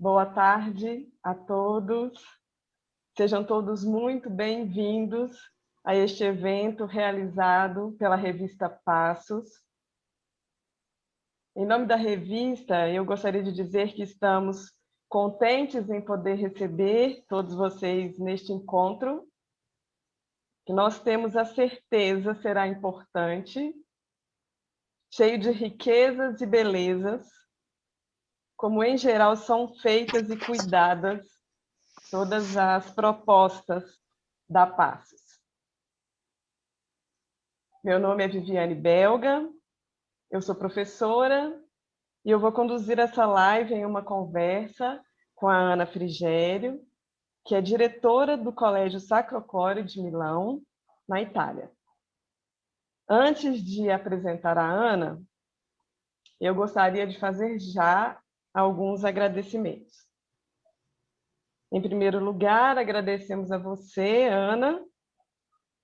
Boa tarde a todos. Sejam todos muito bem-vindos a este evento realizado pela revista Passos. Em nome da revista, eu gostaria de dizer que estamos contentes em poder receber todos vocês neste encontro, que nós temos a certeza será importante, cheio de riquezas e belezas, como em geral são feitas e cuidadas todas as propostas da Passos. Meu nome é Viviane Belga, eu sou professora e eu vou conduzir essa live em uma conversa com a Ana Frigério, que é diretora do Colégio Sacro Cuore de Milão, na Itália. Antes de apresentar a Ana, eu gostaria de fazer já alguns agradecimentos. Em primeiro lugar, agradecemos a você, Ana,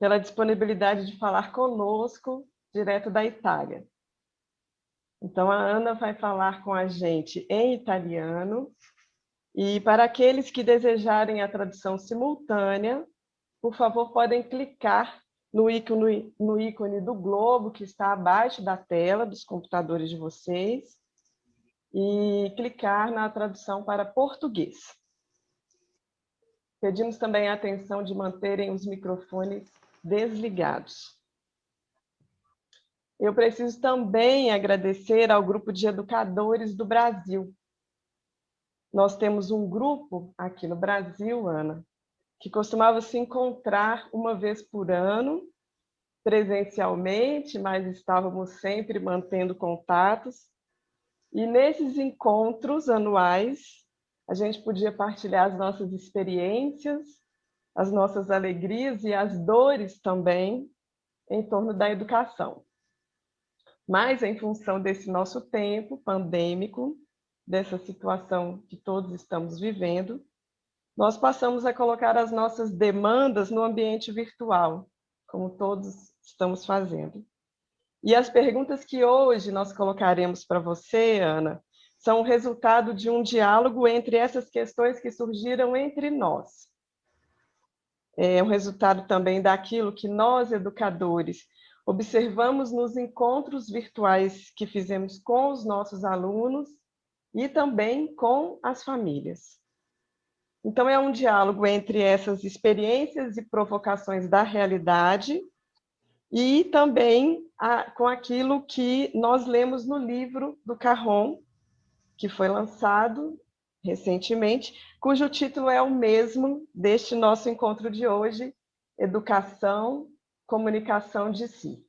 pela disponibilidade de falar conosco direto da Itália. Então, a Ana vai falar com a gente em italiano, e para aqueles que desejarem a tradução simultânea, por favor, podem clicar no ícone do globo que está abaixo da tela dos computadores de vocês e clicar na tradução para português. Pedimos também a atenção de manterem os microfones desligados. Eu preciso também agradecer ao Grupo de Educadores do Brasil. Nós temos um grupo aqui no Brasil, Ana, que costumava se encontrar uma vez por ano, presencialmente, mas estávamos sempre mantendo contatos. E nesses encontros anuais, a gente podia partilhar as nossas experiências, as nossas alegrias e as dores também em torno da educação. Mas, em função desse nosso tempo pandêmico, dessa situação que todos estamos vivendo, nós passamos a colocar as nossas demandas no ambiente virtual, como todos estamos fazendo. E as perguntas que hoje nós colocaremos para você, Ana, são o resultado de um diálogo entre essas questões que surgiram entre nós. É um resultado também daquilo que nós, educadores, observamos nos encontros virtuais que fizemos com os nossos alunos e também com as famílias. Então, é um diálogo entre essas experiências e provocações da realidade e também com aquilo que nós lemos no livro do Carron, que foi lançado recentemente, cujo título é o mesmo deste nosso encontro de hoje, Educação, Comunicação de Si.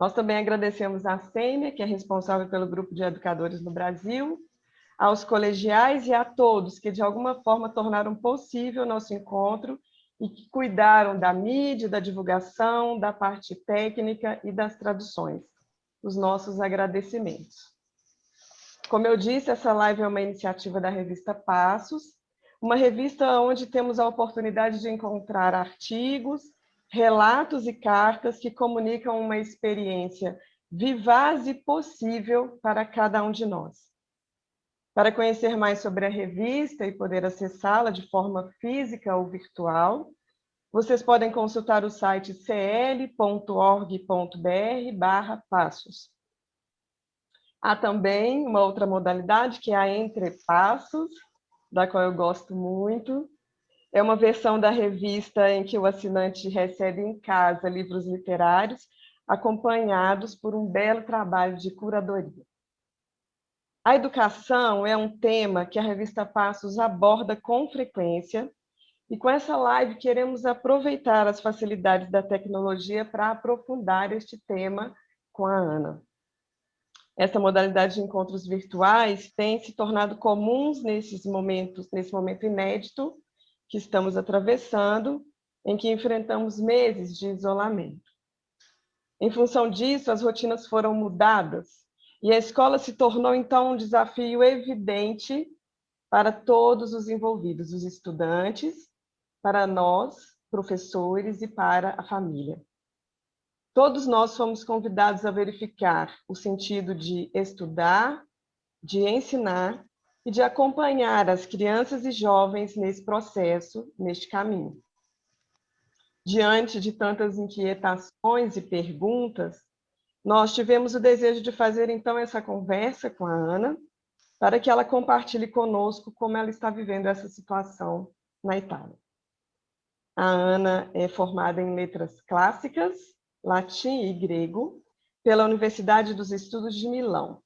Nós também agradecemos à Sêmia, que é responsável pelo Grupo de Educadores no Brasil, aos colegiais e a todos que, de alguma forma, tornaram possível o nosso encontro e que cuidaram da mídia, da divulgação, da parte técnica e das traduções. Os nossos agradecimentos. Como eu disse, essa live é uma iniciativa da revista Passos, uma revista onde temos a oportunidade de encontrar artigos, relatos e cartas que comunicam uma experiência vivaz e possível para cada um de nós. Para conhecer mais sobre a revista e poder acessá-la de forma física ou virtual, vocês podem consultar o site cl.org.br/passos. Há também uma outra modalidade, que é a Entre Passos, da qual eu gosto muito. É uma versão da revista em que o assinante recebe em casa livros literários, acompanhados por um belo trabalho de curadoria. A educação é um tema que a revista Passos aborda com frequência, e com essa live queremos aproveitar as facilidades da tecnologia para aprofundar este tema com a Ana. Essa modalidade de encontros virtuais tem se tornado comuns nesse momento inédito que estamos atravessando, em que enfrentamos meses de isolamento. Em função disso, as rotinas foram mudadas e a escola se tornou, então, um desafio evidente para todos os envolvidos, os estudantes, para nós, professores e para a família. Todos nós fomos convidados a verificar o sentido de estudar de ensinar e de acompanhar as crianças e jovens nesse processo, neste caminho. Diante de tantas inquietações e perguntas, nós tivemos o desejo de fazer, então, essa conversa com a Ana, para que ela compartilhe conosco como ela está vivendo essa situação na Itália. A Ana é formada em letras clássicas, latim e grego, pela Universidade dos Estudos de Milão.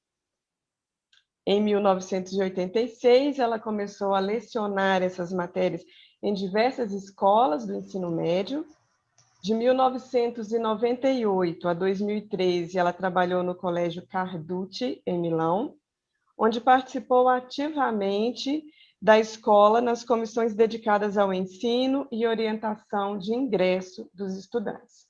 Em 1986, ela começou a lecionar essas matérias em diversas escolas do ensino médio. De 1998 a 2013, ela trabalhou no Colégio Carducci, em Milão, onde participou ativamente da escola nas comissões dedicadas ao ensino e orientação de ingresso dos estudantes.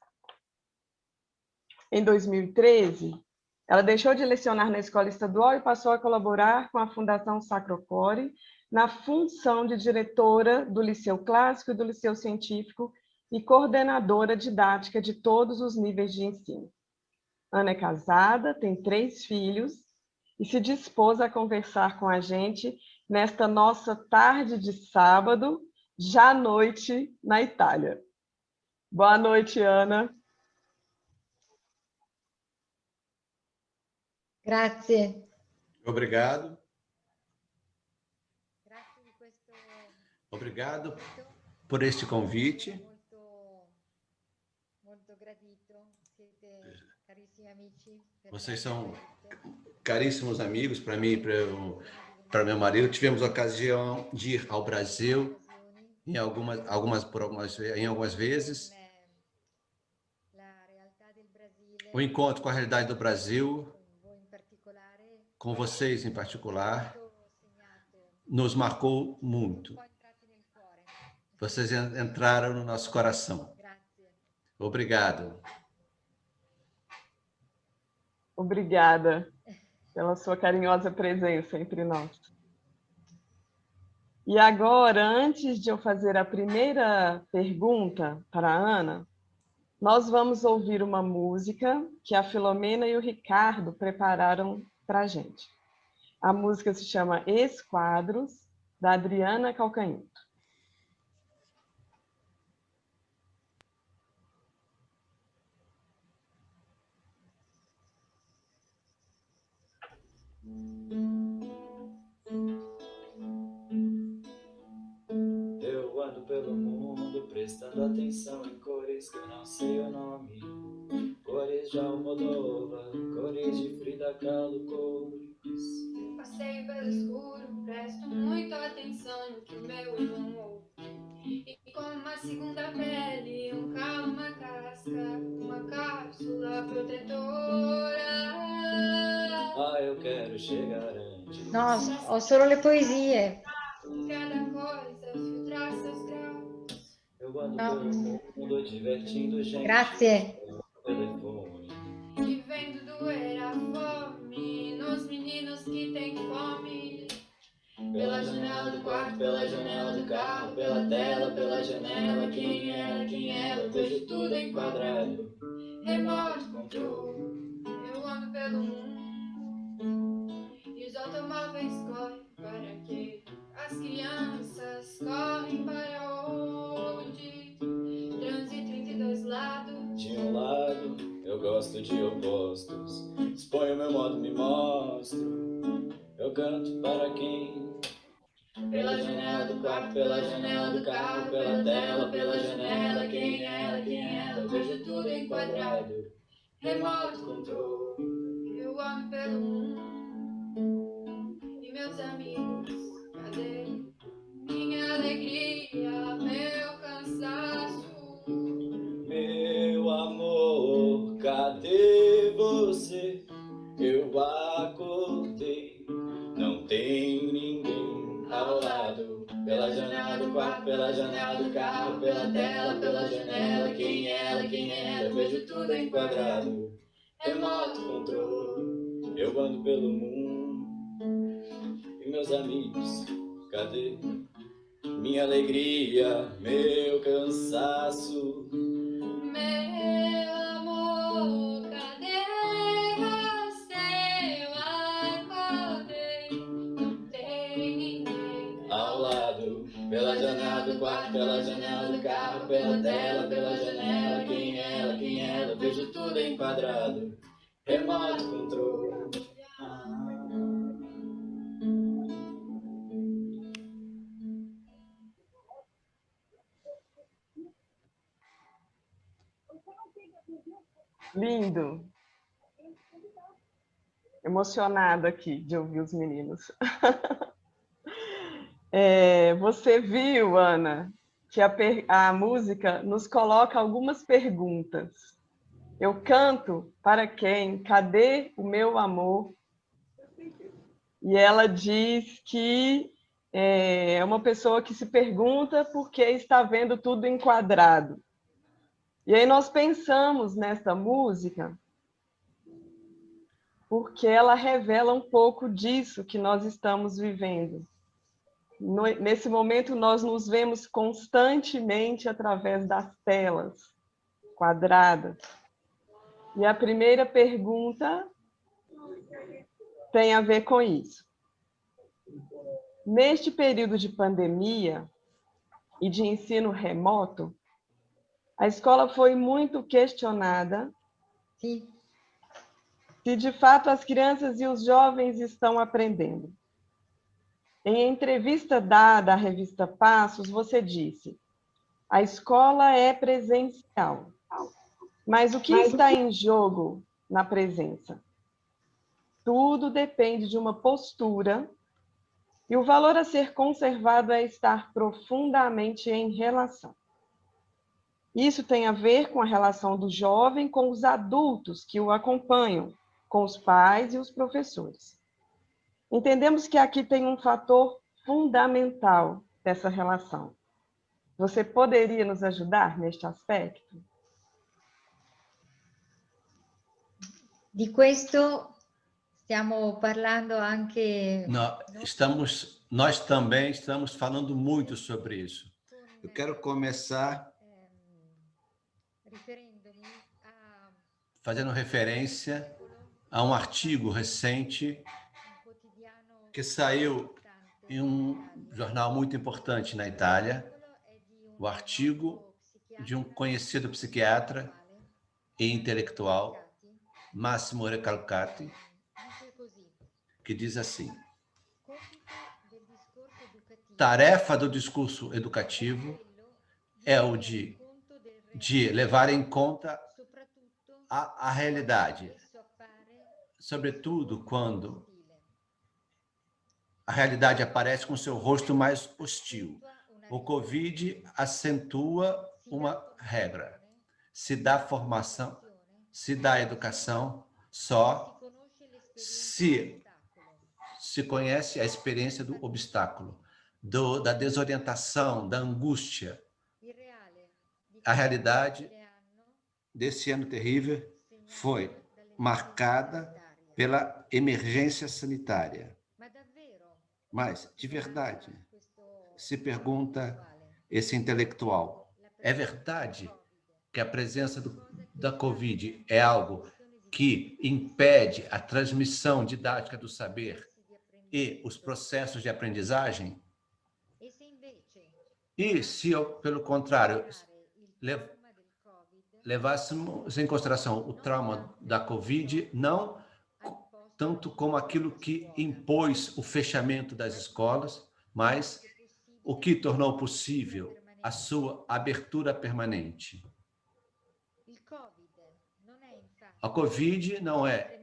Em 2013, ela deixou de lecionar na escola estadual e passou a colaborar com a Fundação Sacro Cuore na função de diretora do Liceu Clássico e do Liceu Científico e coordenadora didática de todos os níveis de ensino. Ana é casada, tem 3 filhos e se dispôs a conversar com a gente nesta nossa tarde de sábado, já à noite, na Itália. Boa noite, Ana. Grazie. Obrigado. Obrigado por este convite. Vocês são caríssimos amigos para mim e para meu marido. Tivemos a ocasião de ir ao Brasil em algumas vezes. O encontro com a realidade do Brasil, com vocês em particular, nos marcou muito. Vocês entraram no nosso coração. Obrigado. Obrigada pela sua carinhosa presença entre nós. E agora, antes de eu fazer a primeira pergunta para a Ana, nós vamos ouvir uma música que a Filomena e o Ricardo prepararam para a gente. A música se chama Esquadros, da Adriana Calcanhoto. Eu ando pelo mundo prestando atenção em cores que eu não sei o nome. Cores de Almodóvar, cores de Frida Kahlo, cores. Passeio pelo escuro, presto muita atenção no que o meu irmão ouve. E como uma segunda pele, um carro, uma casca, uma cápsula protetora. Ah, eu quero chegar antes. No, ho solo le poesie. Cada coisa filtrar seus graus. Eu ando pelo mundo divertindo gente. Grazie. Telefone. E vendo doer a fome nos meninos que têm fome. Pela janela do quarto, pela janela do carro, pela tela, pela janela. Quem ela, eu vejo tudo enquadrado. Remote control. Eu ando pelo mundo e os automóveis correm para quê? As crianças correm para onde? Trânsito entre 2 lados. De um lado, eu gosto de opostos. Exponho meu modo, me mostro. Eu canto para quem? Pela janela do quarto, pela janela do carro, pela tela, pela janela. Quem ela, eu vejo tudo enquadrado. Remote control. Eu ando pelo mundo e meus amigos, cadê minha alegria, meu cansaço? Meu amor, cadê você? Eu acordei, não tem ninguém ao lado. Pela janela do quarto, pela janela do carro, pela tela, pela janela. Quem ela, eu vejo tudo enquadrado. Remoto control, eu ando pelo mundo. E meus amigos, cadê minha alegria, meu cansaço? Meu amor, cadê você? Eu acordei, Pela janela do quarto, pela janela do carro, pela tela, pela janela. Quem é ela, quem é ela? Vejo tudo enquadrado. Remoto control. Lindo. Emocionada aqui de ouvir os meninos. Você viu, Ana, que a música nos coloca algumas perguntas. Eu canto para quem? Cadê o meu amor? E ela diz que é uma pessoa que se pergunta por que está vendo tudo enquadrado. E aí nós pensamos nessa música porque ela revela um pouco disso que nós estamos vivendo. Nesse momento, nós nos vemos constantemente através das telas quadradas. E a primeira pergunta tem a ver com isso. Neste período de pandemia e de ensino remoto, a escola foi muito questionada Sì. se de fato as crianças e os jovens estão aprendendo. Em entrevista dada à revista Passos, você disse: a escola é presencial, mas o que está em jogo na presença? Tudo depende de uma postura e o valor a ser conservado é estar profundamente em relação. Isso tem a ver com a relação do jovem com os adultos que o acompanham, com os pais e os professores. Entendemos que aqui tem um fator fundamental dessa relação. Você poderia nos ajudar neste aspecto? Di questo stiamo parlando anche Nós também estamos falando muito sobre isso. Eu quero começar riferendomi a fazendo referência a um artigo recente un quotidiano que saiu importante em um jornal muito importante na Itália, o artigo de um conhecido psiquiatra e intelectual, Massimo Recalcati, dice così: que diz assim: compito del discorso educativo tarefa do discurso educativo é o de levar em conta soprattutto a realidade, esso appare sobretudo quando a realidade aparece com seu rosto mais hostil. O Covid acentua uma regra. Se dá formação, se dá educação, só se conhece a experiência do obstáculo, da desorientação, da angústia. A realidade desse ano terrível foi marcada pela emergência sanitária. Mas, de verdade, se pergunta esse intelectual, é verdade que a presença da Covid é algo que impede a transmissão didática do saber e os processos de aprendizagem? E se, pelo contrário, levássemos em consideração o trauma da Covid, não tanto como aquilo que impôs o fechamento das escolas, mas o que tornou possível a sua abertura permanente. A Covid não é,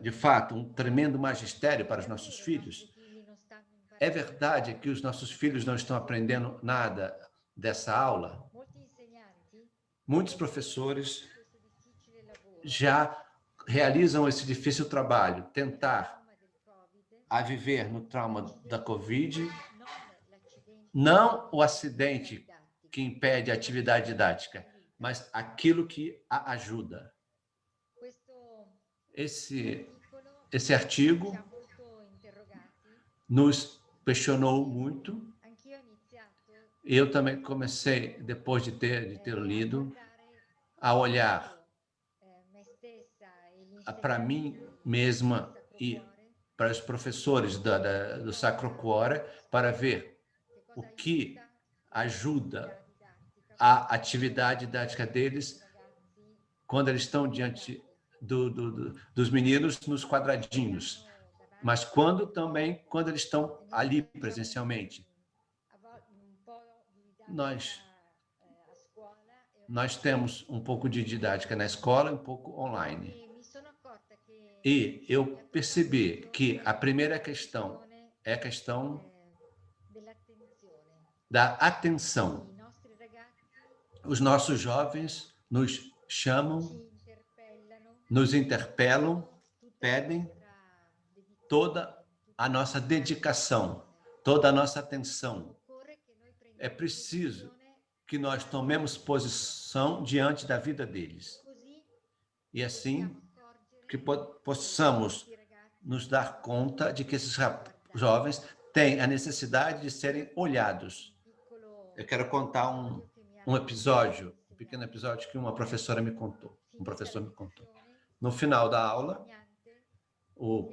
de fato, um tremendo magistério para os nossos filhos? É verdade que os nossos filhos não estão aprendendo nada dessa aula? Muitos professores já realizam esse difícil trabalho, tentar a viver no trauma da Covid, não o acidente que impede a atividade didática, mas aquilo que a ajuda. Esse artigo nos questionou muito. Eu também comecei, depois de ter lido, a olhar para mim mesma e para os professores do Sacro Cuore para ver o que ajuda a atividade didática deles quando eles estão diante dos meninos nos quadradinhos, mas também quando eles estão ali presencialmente. Nós temos um pouco de didática na escola e um pouco online. E eu percebi que a primeira questão é a questão da atenção. Os nossos jovens nos chamam, nos interpelam, pedem toda a nossa dedicação, toda a nossa atenção. É preciso que nós tomemos posição diante da vida deles. E assim, que possamos nos dar conta de que esses jovens têm a necessidade de serem olhados. Eu quero contar um episódio, um pequeno episódio que uma professora me contou. Um professor me contou. No final da aula, o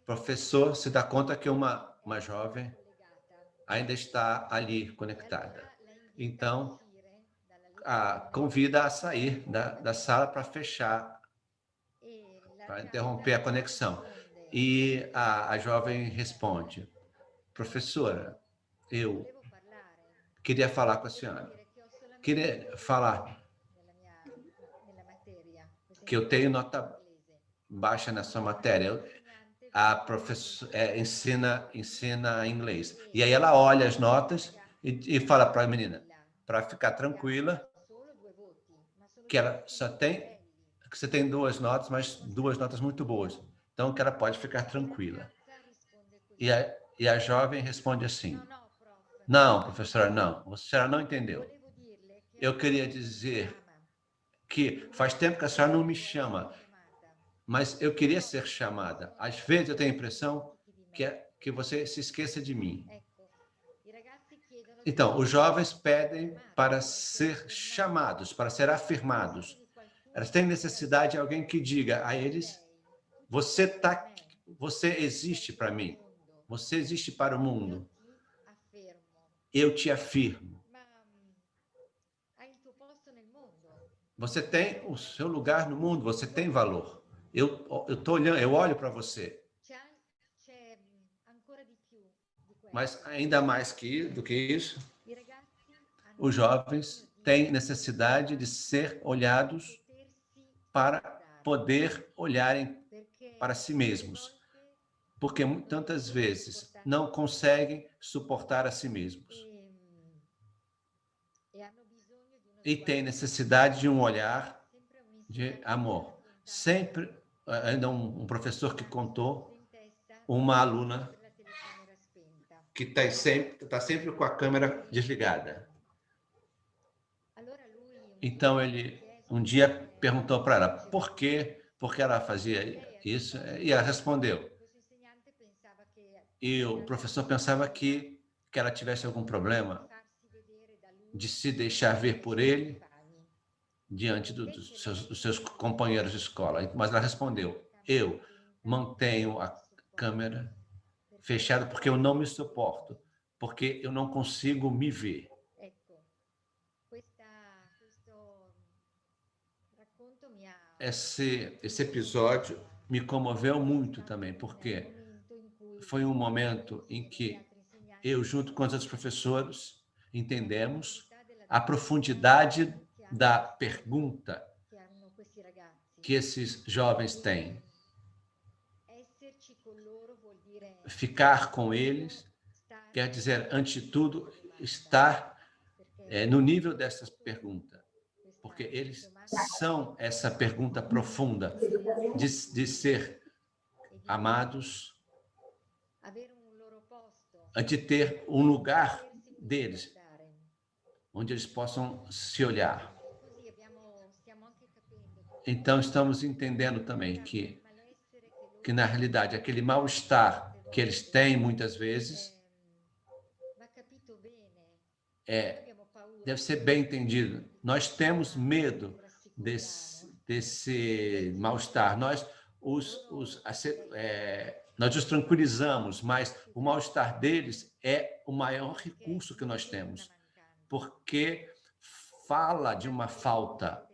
professor se dá conta que uma jovem ainda está ali conectada. Então, convida a sair da sala para fechar, para interromper a conexão. E a jovem responde: professora, eu queria falar com a senhora. Queria falar que eu tenho nota baixa nessa matéria. A professora ensina inglês. E aí ela olha as notas e fala para a menina, para ficar tranquila, que ela que você tem 2 notas, mas 2 notas muito boas. Então, que ela pode ficar tranquila. E a jovem responde assim: não, professora, não. A senhora não entendeu. Eu queria dizer que faz tempo que a senhora não me chama, mas eu queria ser chamada. Às vezes eu tenho a impressão que você se esqueça de mim. Então, os jovens pedem para ser chamados, para ser afirmados. Elas têm necessidade de alguém que diga a eles: você existe para mim, você existe para o mundo. Eu te afirmo. Você tem o seu lugar no mundo, você tem valor. Eu estou olhando, eu olho para você. Mas ainda mais do que isso, os jovens têm necessidade de ser olhados para poder olharem para si mesmos, porque tantas vezes não conseguem suportar a si mesmos. E têm necessidade de um olhar de amor. Sempre, ainda um professor que contou, uma aluna que está sempre com a câmera desligada. Então, ele um dia perguntou para ela por que ela fazia isso, e ela respondeu. E o professor pensava que ela tivesse algum problema de se deixar ver por ele diante dos seus companheiros de escola. Mas ela respondeu: eu mantenho a câmera fechada porque eu não me suporto, porque eu não consigo me ver. Esse episódio me comoveu muito também, porque foi um momento em que eu, junto com os outros professores, entendemos a profundidade da pergunta que esses jovens têm. Ficar com eles quer dizer, antes de tudo, estar no nível dessa pergunta, porque eles são essa pergunta profunda de ser amados, de ter um lugar deles, onde eles possam se olhar. Então, estamos entendendo também que na realidade, aquele mal-estar que eles têm muitas vezes deve ser bem entendido. Nós temos medo desse mal-estar. Nós nós os tranquilizamos, mas o mal-estar deles é o maior recurso que nós temos, porque fala de uma falta.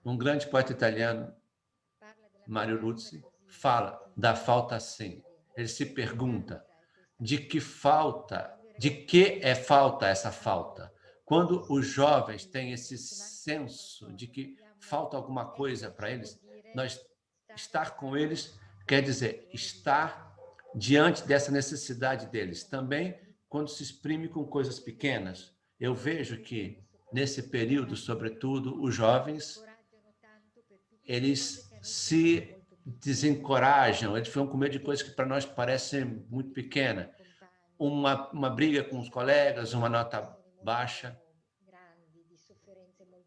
Um grande poeta italiano, Mario Luzzi, fala da falta assim. Ele se pergunta de que é falta essa falta. Quando os jovens têm esse senso de que falta alguma coisa para eles, nós estar com eles quer dizer estar diante dessa necessidade deles. Também quando se exprime com coisas pequenas. Eu vejo que nesse período, sobretudo, os jovens, eles se desencorajam, eles ficam com medo de coisas que para nós parecem muito pequenas. Uma briga com os colegas, uma nota baixa.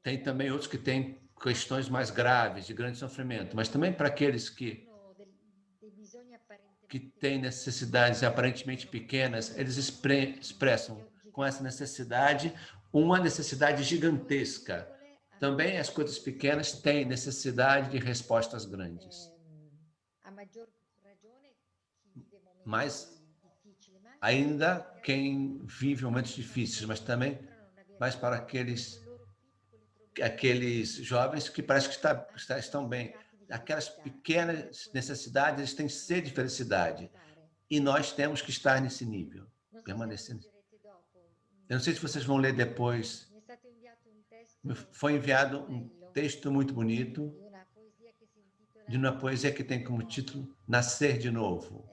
Tem também outros que têm questões mais graves, de grande sofrimento, mas também para aqueles que têm necessidades aparentemente pequenas, eles expressam com essa necessidade uma necessidade gigantesca. Também as coisas pequenas têm necessidade de respostas grandes. Mas ainda quem vive momentos difíceis, mas também para aqueles jovens que parece que estão bem. Aquelas pequenas necessidades, eles têm sede de felicidade. E nós temos que estar nesse nível, permanecendo. Eu não sei se vocês vão ler depois. Foi enviado um texto muito bonito de uma poesia que tem como título Nascer de Novo.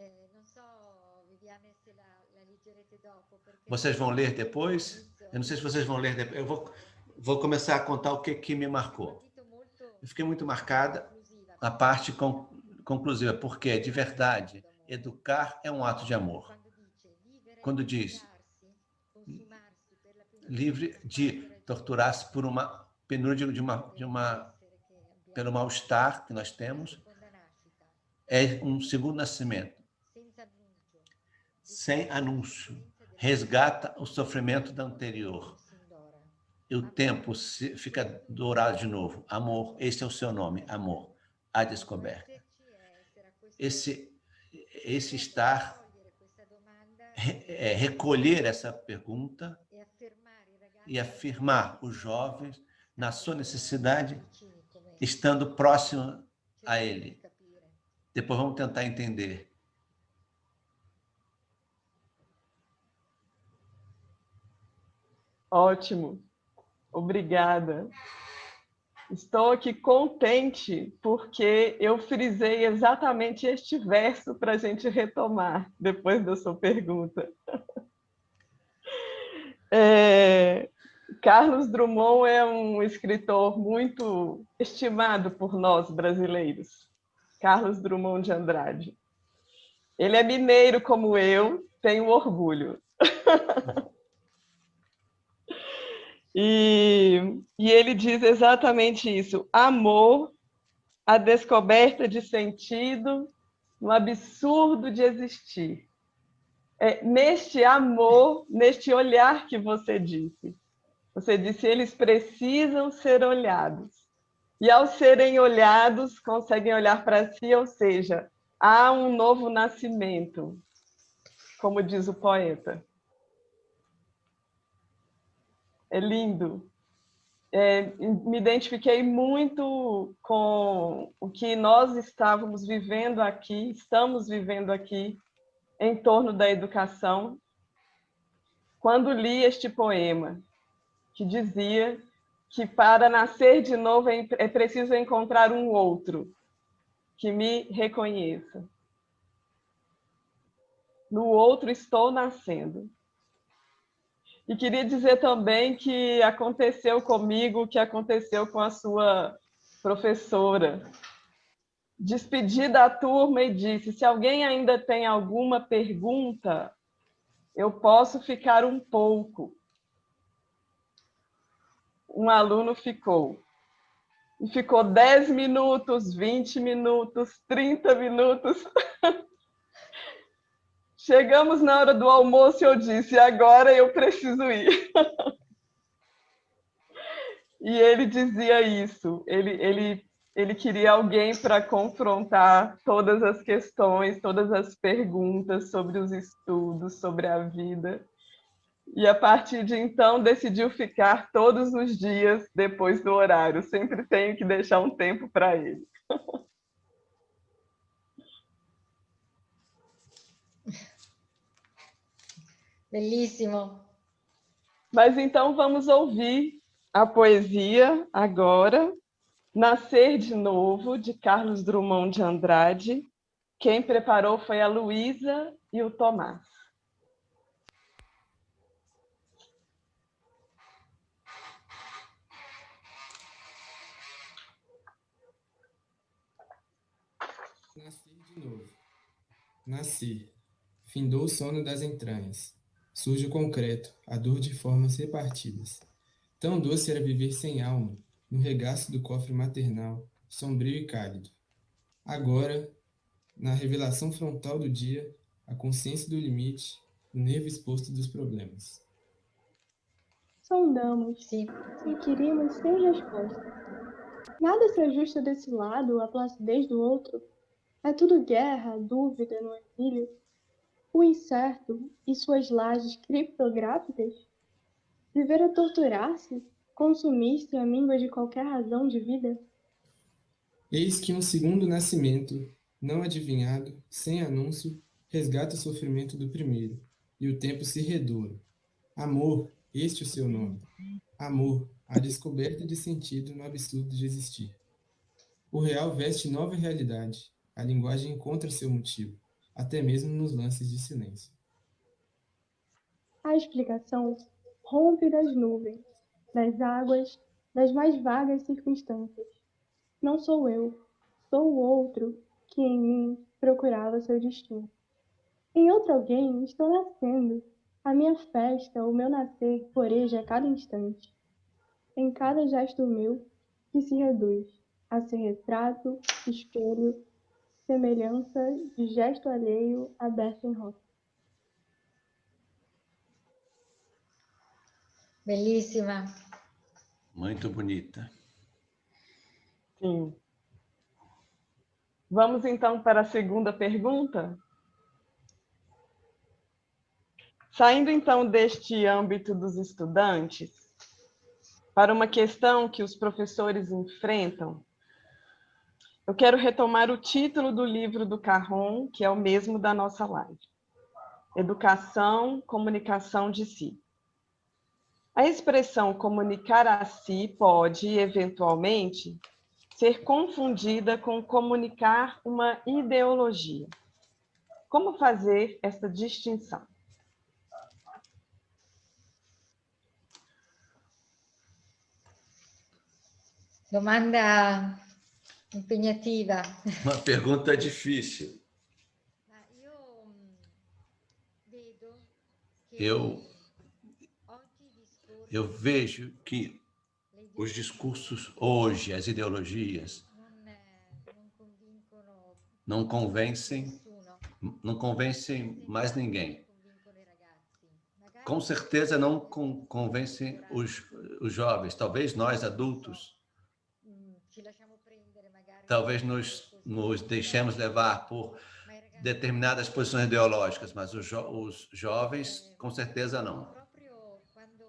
Vocês vão ler depois? Eu não sei se vocês vão ler depois. Eu vou começar a contar o que me marcou. Eu fiquei muito marcada a parte conclusiva, porque, de verdade, educar é um ato de amor. Quando diz livre de torturar-se por uma penúria pelo mal-estar que nós temos, é um segundo nascimento, sem anúncio, resgata o sofrimento da anterior. E o tempo fica dourado de novo. Amor, esse é o seu nome, amor, a descoberta. Esse estar, recolher essa pergunta e afirmar os jovens na sua necessidade, estando próximo a ele. Depois vamos tentar entender. Ótimo. Obrigada. Estou aqui contente porque eu frisei exatamente este verso para a gente retomar depois da sua pergunta. Carlos Drummond é um escritor muito estimado por nós brasileiros. Carlos Drummond de Andrade. Ele é mineiro como eu, tenho orgulho. E ele diz exatamente isso. Amor, a descoberta de sentido, no absurdo de existir. Neste amor, neste olhar que você disse. Você disse, eles precisam ser olhados. E ao serem olhados, conseguem olhar para si, ou seja, há um novo nascimento, como diz o poeta. É lindo. Me identifiquei muito com o que nós estamos vivendo aqui em torno da educação, quando li este poema, que dizia que para nascer de novo é preciso encontrar um outro que me reconheça. No outro estou nascendo. E queria dizer também que aconteceu comigo o que aconteceu com a sua professora. Despedi da turma e disse, se alguém ainda tem alguma pergunta, eu posso ficar um pouco. Um aluno ficou. E ficou 10 minutos, 20 minutos, 30 minutos. Chegamos na hora do almoço e eu disse, agora eu preciso ir. E ele dizia isso. Ele Ele queria alguém para confrontar todas as questões, todas as perguntas sobre os estudos, sobre a vida. E a partir de então decidiu ficar todos os dias depois do horário. Sempre tenho que deixar um tempo para ele. Bellissimo. Mas então vamos ouvir a poesia agora, Nascer de Novo, de Carlos Drummond de Andrade. Quem preparou foi a Luísa e o Tomás. Nascer de novo. Nasci. Findou o sono das entranhas. Surge o concreto, a dor de formas repartidas. Tão doce era viver sem alma, no regaço do cofre maternal, sombrio e cálido. Agora, na revelação frontal do dia, a consciência do limite, o nervo exposto dos problemas. Sondamos Sì. e queríamos sem resposta. Nada se ajusta desse lado à placidez do outro. É tudo guerra, dúvida no exílio. O incerto e suas lajes criptográficas? Viver a torturar-se, consumir-se a míngua de qualquer razão de vida? Eis que um segundo nascimento, não adivinhado, sem anúncio, resgata o sofrimento do primeiro, e o tempo se redoura. Amor, este o seu nome. Amor, a descoberta de sentido no absurdo de existir. O real veste nova realidade, a linguagem encontra seu motivo, até mesmo nos lances de silêncio. A explicação rompe das nuvens, das águas, das mais vagas circunstâncias. Não sou eu, sou o outro que em mim procurava seu destino. Em outro alguém estou nascendo. A minha festa, o meu nascer, floreja a cada instante. Em cada gesto meu, que se reduz a ser retrato, espelho, semelhança de gesto alheio aberto em rosa. Bellissima. Muito bonita. Sim. Vamos então para a segunda pergunta? Saindo então deste âmbito dos estudantes, para uma questão que os professores enfrentam, eu quero retomar o título do livro do Carron, que é o mesmo da nossa live. Educação, comunicação de si. A expressão comunicar a si pode, eventualmente, ser confundida com comunicar uma ideologia. Como fazer essa distinção? Domanda impegnativa. Uma pergunta difícil. Ma io vedo che Eu oggi i discorsi, vejo que le os ideologie discursos hoje, as ideologias, non convincono não convencem, nessuno. não convencem mais ninguém. Convincono i ragazzi. Magari Com certeza não convencem os jovens. Talvez nós, adultos, ci lasciamo prendere magari talvez nos deixemos levar por determinadas posições ideológicas, mas os jovens, com certeza não. proprio quando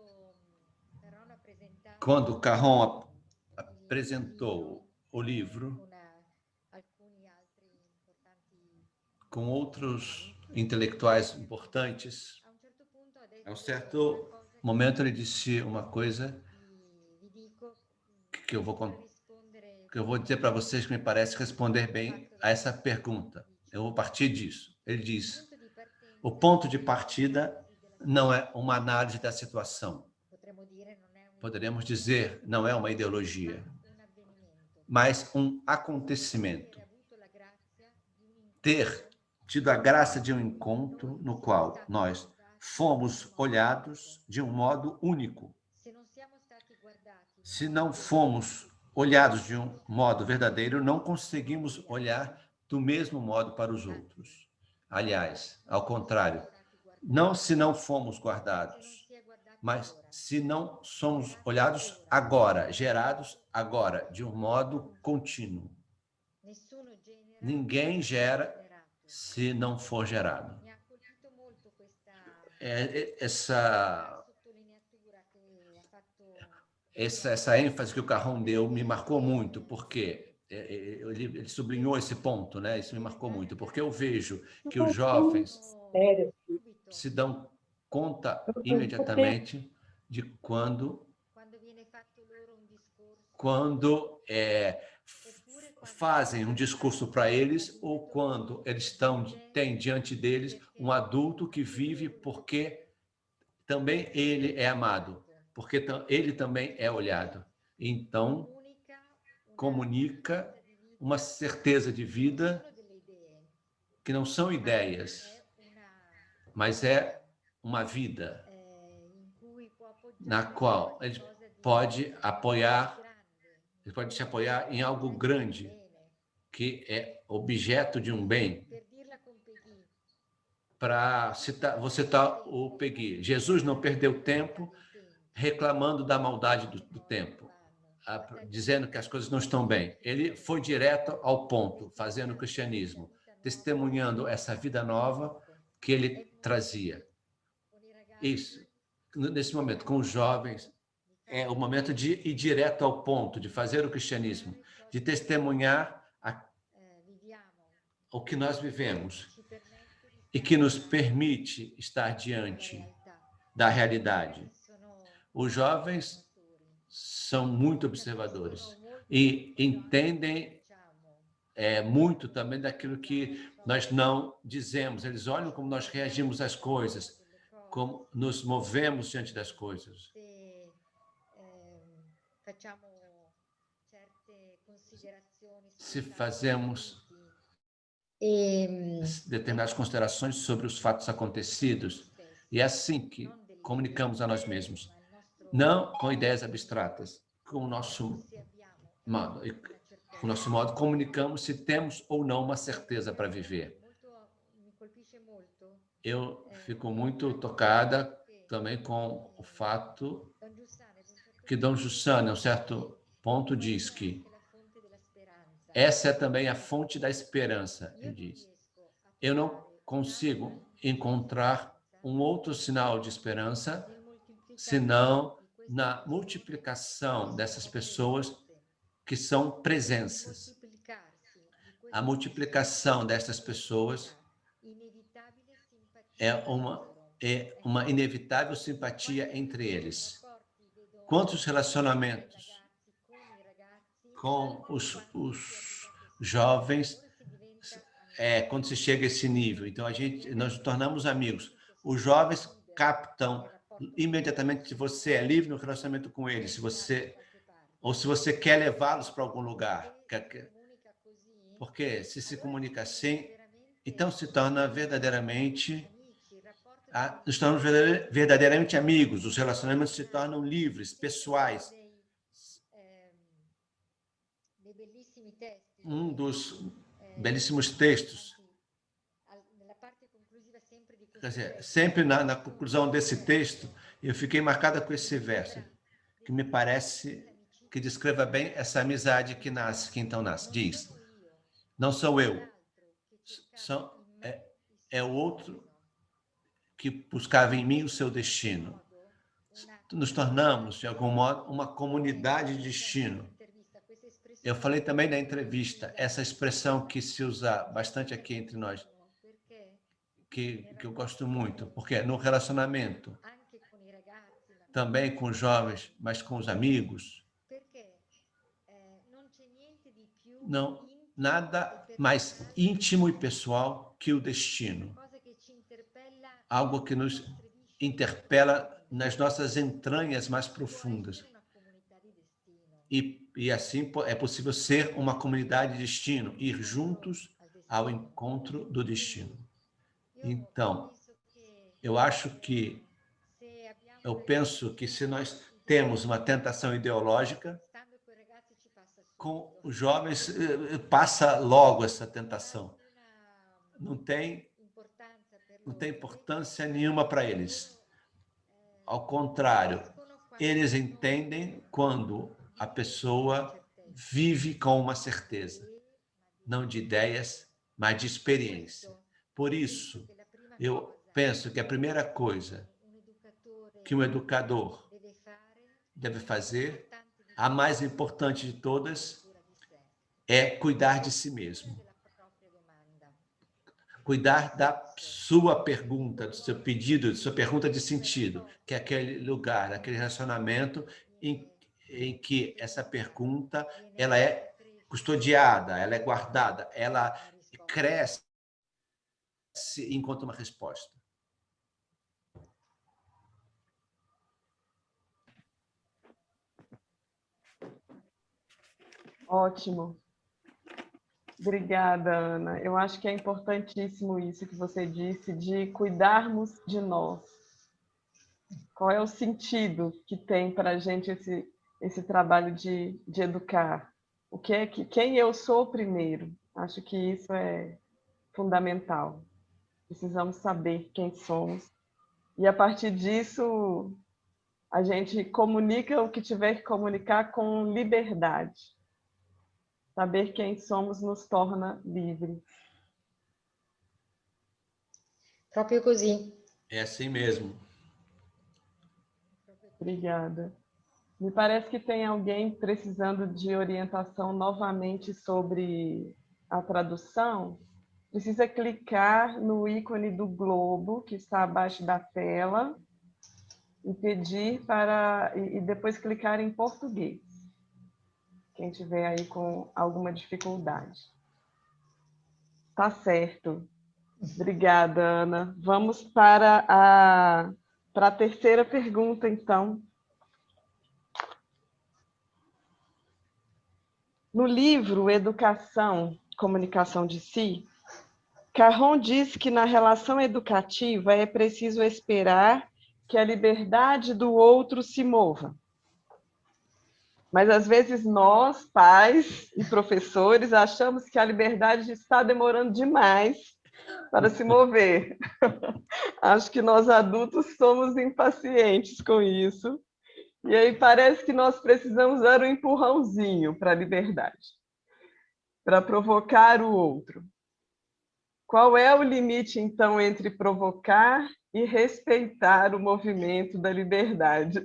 Caron apresentava Quando Carron apresentou o livro con alcuni altri importanti, com outros intelectuais importantes, a un certo punto ha detto a um certo momento ele disse uma coisa vi dico que eu vou per rispondere que eu vou dizer para vocês que me parece responder bem a essa pergunta. Eu vou partir disso. Ele diz: punto di partenza o ponto de partida não é uma análise da situação. potremmo dire non è un Poderíamos dizer, não é uma ideologia, avvenimento. mas um acontecimento. Avere avuto la grazia di un Ter tido a graça de um encontro no qual nós fomos olhados de um modo único. se non siamo stati guardati Se não fomos olhados de um modo verdadeiro, não conseguimos olhar do mesmo modo para os outros. Aliás, ao contrário, não se não fomos guardados, Mas se não somos olhados agora, gerados agora, de um modo contínuo, ninguém gera se não for gerado. Essa ênfase que o Carrão deu me marcou muito, porque ele sublinhou esse ponto, né? Isso me marcou muito, porque eu vejo que os jovens se dão conta imediatamente de quando fazem um discurso para eles ou quando eles têm diante deles um adulto que vive porque também ele é amado, porque ele também é olhado. Então, comunica uma certeza de vida que não são ideias, mas é uma vida na qual ele pode se apoiar em algo grande, que é objeto de um bem. Vou citar o Peggy. Jesus não perdeu tempo reclamando da maldade do tempo, dizendo que as coisas não estão bem. Ele foi direto ao ponto, fazendo o cristianismo, testemunhando essa vida nova que ele trazia. Isso, nesse momento, com os jovens, é o momento de ir direto ao ponto, de fazer o cristianismo, de testemunhar o que nós vivemos e que nos permite estar diante da realidade. Os jovens são muito observadores e entendem muito também daquilo que nós não dizemos. Eles olham como nós reagimos às coisas, como nos movemos diante das coisas. Se fazemos determinadas considerações sobre os fatos acontecidos, e é assim que comunicamos a nós mesmos, não com ideias abstratas, com o nosso modo comunicamos se temos ou não uma certeza para viver. Eu fico muito tocada também com o fato que Dom Giussano, a um certo ponto, diz que essa é também a fonte da esperança, ele diz. Eu não consigo encontrar um outro sinal de esperança senão na multiplicação dessas pessoas que são presenças. A multiplicação dessas pessoas é uma inevitável simpatia entre eles. Quantos relacionamentos com os jovens quando se chega a esse nível? Então, nós nos tornamos amigos. Os jovens captam imediatamente se você é livre no relacionamento com eles, se você quer levá-los para algum lugar. Porque se comunica assim, então se torna verdadeiramente... Nos tornamos verdadeiramente amigos, os relacionamentos se tornam livres, pessoais. Um dos belíssimos textos, quer dizer, sempre na conclusão desse texto, eu fiquei marcada com esse verso, que me parece que descreva bem essa amizade que então nasce. Diz, não sou eu, é o outro que buscava em mim o seu destino. Nos tornamos, de algum modo, uma comunidade de destino. Eu falei também na entrevista, essa expressão que se usa bastante aqui entre nós, que eu gosto muito, porque no relacionamento, também com os jovens, mas com os amigos, não, nada mais íntimo e pessoal que o destino. Algo que nos interpela nas nossas entranhas mais profundas. E assim é possível ser uma comunidade de destino, ir juntos ao encontro do destino. Então, eu penso que se nós temos uma tentação ideológica, com os jovens passa logo essa tentação. Não tem importância nenhuma para eles. Ao contrário, eles entendem quando a pessoa vive com uma certeza, não de ideias, mas de experiência. Por isso, eu penso que a primeira coisa que um educador deve fazer, a mais importante de todas, é cuidar de si mesmo. Cuidar da sua pergunta, do seu pedido, da sua pergunta de sentido, que é aquele lugar, aquele relacionamento em que essa pergunta ela é custodiada, ela é guardada, ela cresce enquanto uma resposta. Ótimo. Obrigada, Ana. Eu acho que é importantíssimo isso que você disse, de cuidarmos de nós. Qual é o sentido que tem para a gente esse trabalho de educar? O que é quem eu sou primeiro? Acho que isso é fundamental. Precisamos saber quem somos. E a partir disso, a gente comunica o que tiver que comunicar com liberdade. Saber quem somos nos torna livres. Proprio così. É assim mesmo. Obrigada. Me parece que tem alguém precisando de orientação novamente sobre a tradução. Precisa clicar no ícone do globo que está abaixo da tela e pedir e depois clicar em português. Quem tiver aí com alguma dificuldade. Tá certo. Obrigada, Ana. Vamos para a terceira pergunta, então. No livro Educação, Comunicação de Si, Carron diz que na relação educativa é preciso esperar que a liberdade do outro se mova. Mas, às vezes, nós, pais e professores, achamos que a liberdade está demorando demais para se mover. Acho que nós, adultos, somos impacientes com isso. E aí parece que nós precisamos dar um empurrãozinho para a liberdade, para provocar o outro. Qual é o limite, então, entre provocar e respeitar o movimento da liberdade?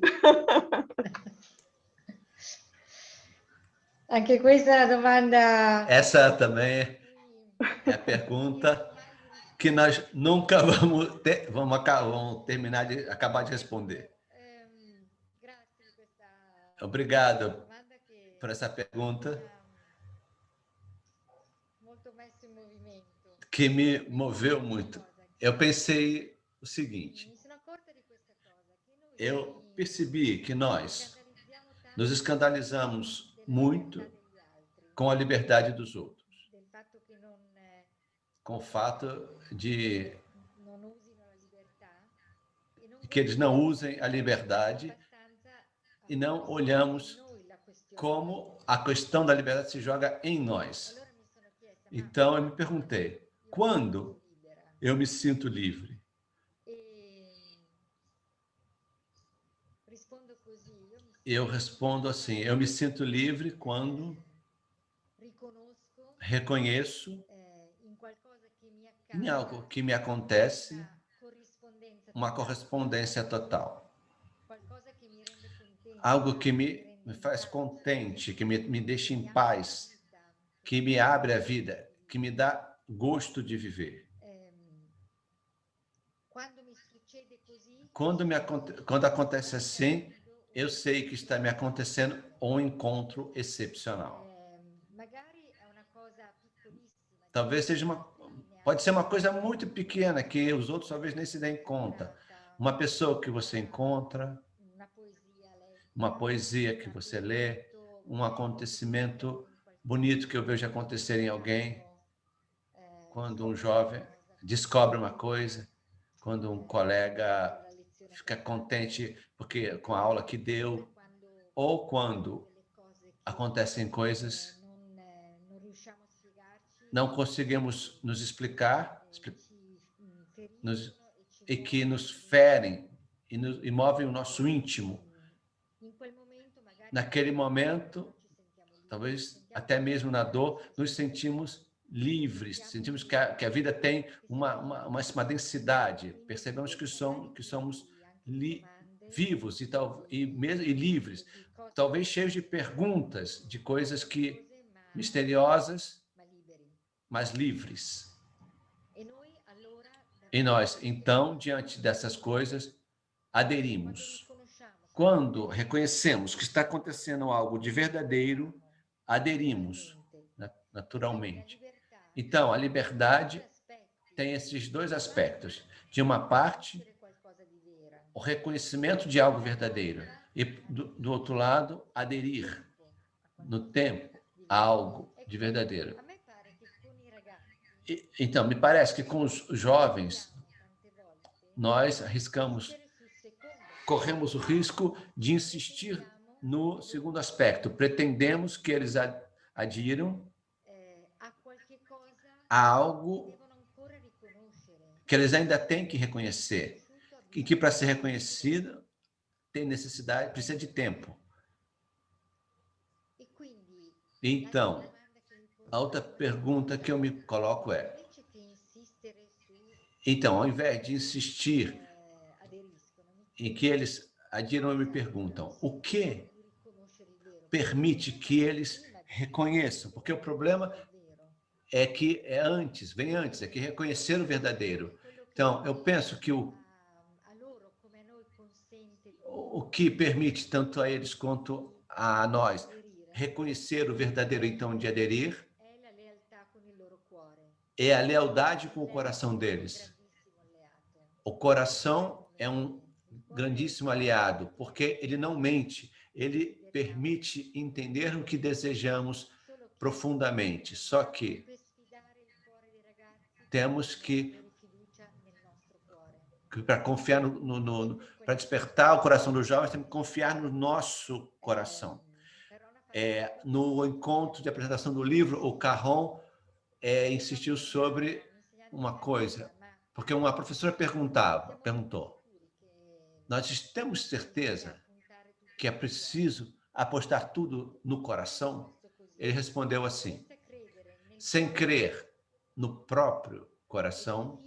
Anche questa è una domanda. Essa também é a pergunta que nós nunca vamos terminar de acabar de responder. Grazie di questa Obrigado domanda che por essa pergunta molto messo in movimento. que me moveu muito. Eu pensei o seguinte, Mi sono accorta di questa cosa, che noi eu percebi que nós scandalizziamo tanto nos escandalizamos della muito libertà degli altri, com a liberdade dos outros, del fatto che com o fato de non usino la libertà e non que eles não usem a guardiamo liberdade abbastanza e não a olhamos noi la questione. como a questão da liberdade se joga em nós. Allora mi sono chiesta, ma Então eu me perguntei, quando libera? eu me sinto livre? Rispondo così, Eu respondo assim, eu me sinto livre quando riconosco reconheço in qualcosa che mi em accade algo que me acontece una corrispondenza uma totale, correspondência total. qualcosa che mi rende contento, Algo que mi me rende faz in pace, contente, que me deixa mi em apre paz, la vita, que me abre a vida, que me dá gosto de viver. Quando mi succede così, Quando acontece assim, eu sei que está me acontecendo um encontro excepcional. magari è una cosa piccolissima, Talvez seja pode ser uma coisa muito pequena que os outros talvez nem se deem conta. Uma pessoa que você encontra, uma poesia que você lê, um acontecimento bonito que eu vejo acontecer em alguém, quando um jovem descobre uma coisa, quando um colega fica contente porque com a aula que deu, ou quando acontecem coisas não conseguimos nos explicar e que nos ferem e movem o nosso íntimo. Naquele momento, talvez até mesmo na dor, nos sentimos livres, sentimos que a vida tem uma densidade, percebemos que somos vivos e livres, talvez cheios de perguntas, de coisas que misteriosas, mas livres. E nós, então, diante dessas coisas, aderimos. Quando reconhecemos que está acontecendo algo de verdadeiro, aderimos naturalmente. Então, a liberdade tem esses dois aspectos. De uma parte, o reconhecimento de algo verdadeiro. E, do outro lado, aderir no tempo a algo de verdadeiro. Então, me parece que com os jovens, nós corremos o risco de insistir no segundo aspecto. Pretendemos que eles adiram a algo que eles ainda têm que reconhecer, e que para ser reconhecido tem necessidade, precisa de tempo. Então, a outra pergunta que eu me coloco é, então, ao invés de insistir em que eles adiram e me perguntam, o que permite que eles reconheçam? Porque o problema é que vem antes, é que reconhecer o verdadeiro. Então, eu penso que o que permite tanto a eles quanto a nós reconhecer o verdadeiro, então, de aderir, é a lealdade com o coração deles. O coração é um grandíssimo aliado, porque ele não mente, ele permite entender o que desejamos profundamente. Só que temos que para confiar para despertar o coração dos jovens, temos que confiar no nosso coração. No encontro de apresentação do livro, o Caron insistiu sobre uma coisa, porque uma professora perguntou, nós temos certeza que é preciso apostar tudo no coração? Ele respondeu assim, sem crer no próprio coração,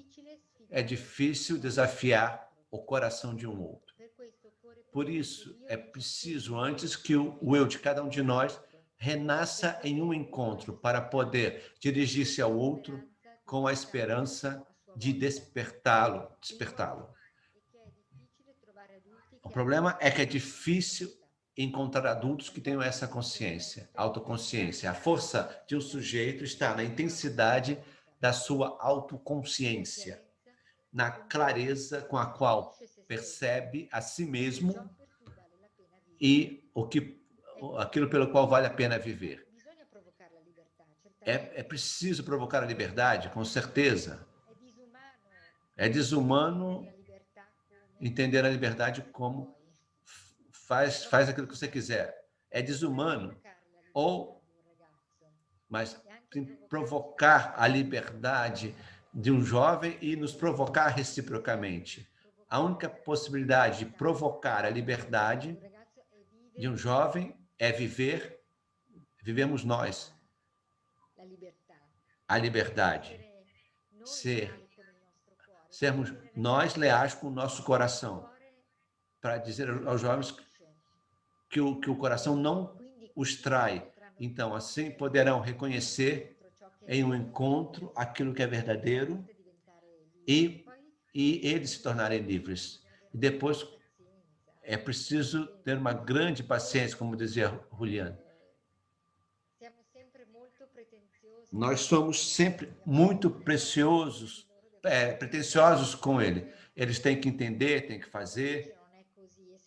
é difícil desafiar o coração de um outro. Por isso, é preciso antes que o eu de cada um de nós renasça em um encontro para poder dirigir-se ao outro com a esperança de despertá-lo. O problema é que é difícil encontrar adultos que tenham essa consciência, autoconsciência. A força de um sujeito está na intensidade da sua autoconsciência, na clareza com a qual percebe a si mesmo e aquilo pelo qual vale a pena viver. É preciso provocar a liberdade, com certeza. É desumano entender a liberdade como faz aquilo que você quiser. É desumano. Mas provocar a liberdade de um jovem e nos provocar reciprocamente. A única possibilidade de provocar a liberdade de um jovem é vivemos nós. A liberdade. Sermos nós leais com o nosso coração. Para dizer aos jovens que o coração não os trai. Então, assim poderão reconhecer em um encontro aquilo que é verdadeiro e eles se tornarem livres. E depois é preciso ter uma grande paciência, como dizia Juliano. Nós somos sempre muito pretensiosos com ele. Eles têm que entender, têm que fazer.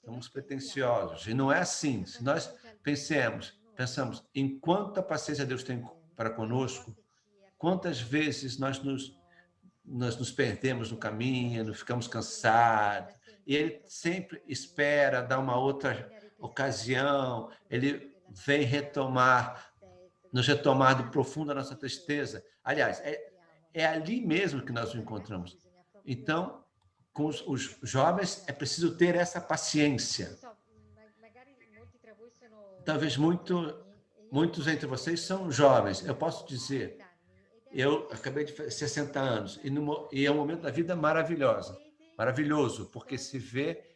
Somos pretensiosos. E não é assim. Se nós pensamos em quanta paciência Deus tem para conosco, quantas vezes nós nos perdemos no caminho, ficamos cansados, e Ele sempre espera dar uma outra ocasião, Ele vem nos retomar do profundo da nossa tristeza. Aliás, é ali mesmo que nós o encontramos. Então, com os jovens é preciso ter essa paciência. Talvez muitos entre vocês são jovens. Eu posso dizer, eu acabei de fazer 60 anos e é um momento da vida maravilhoso, porque se vê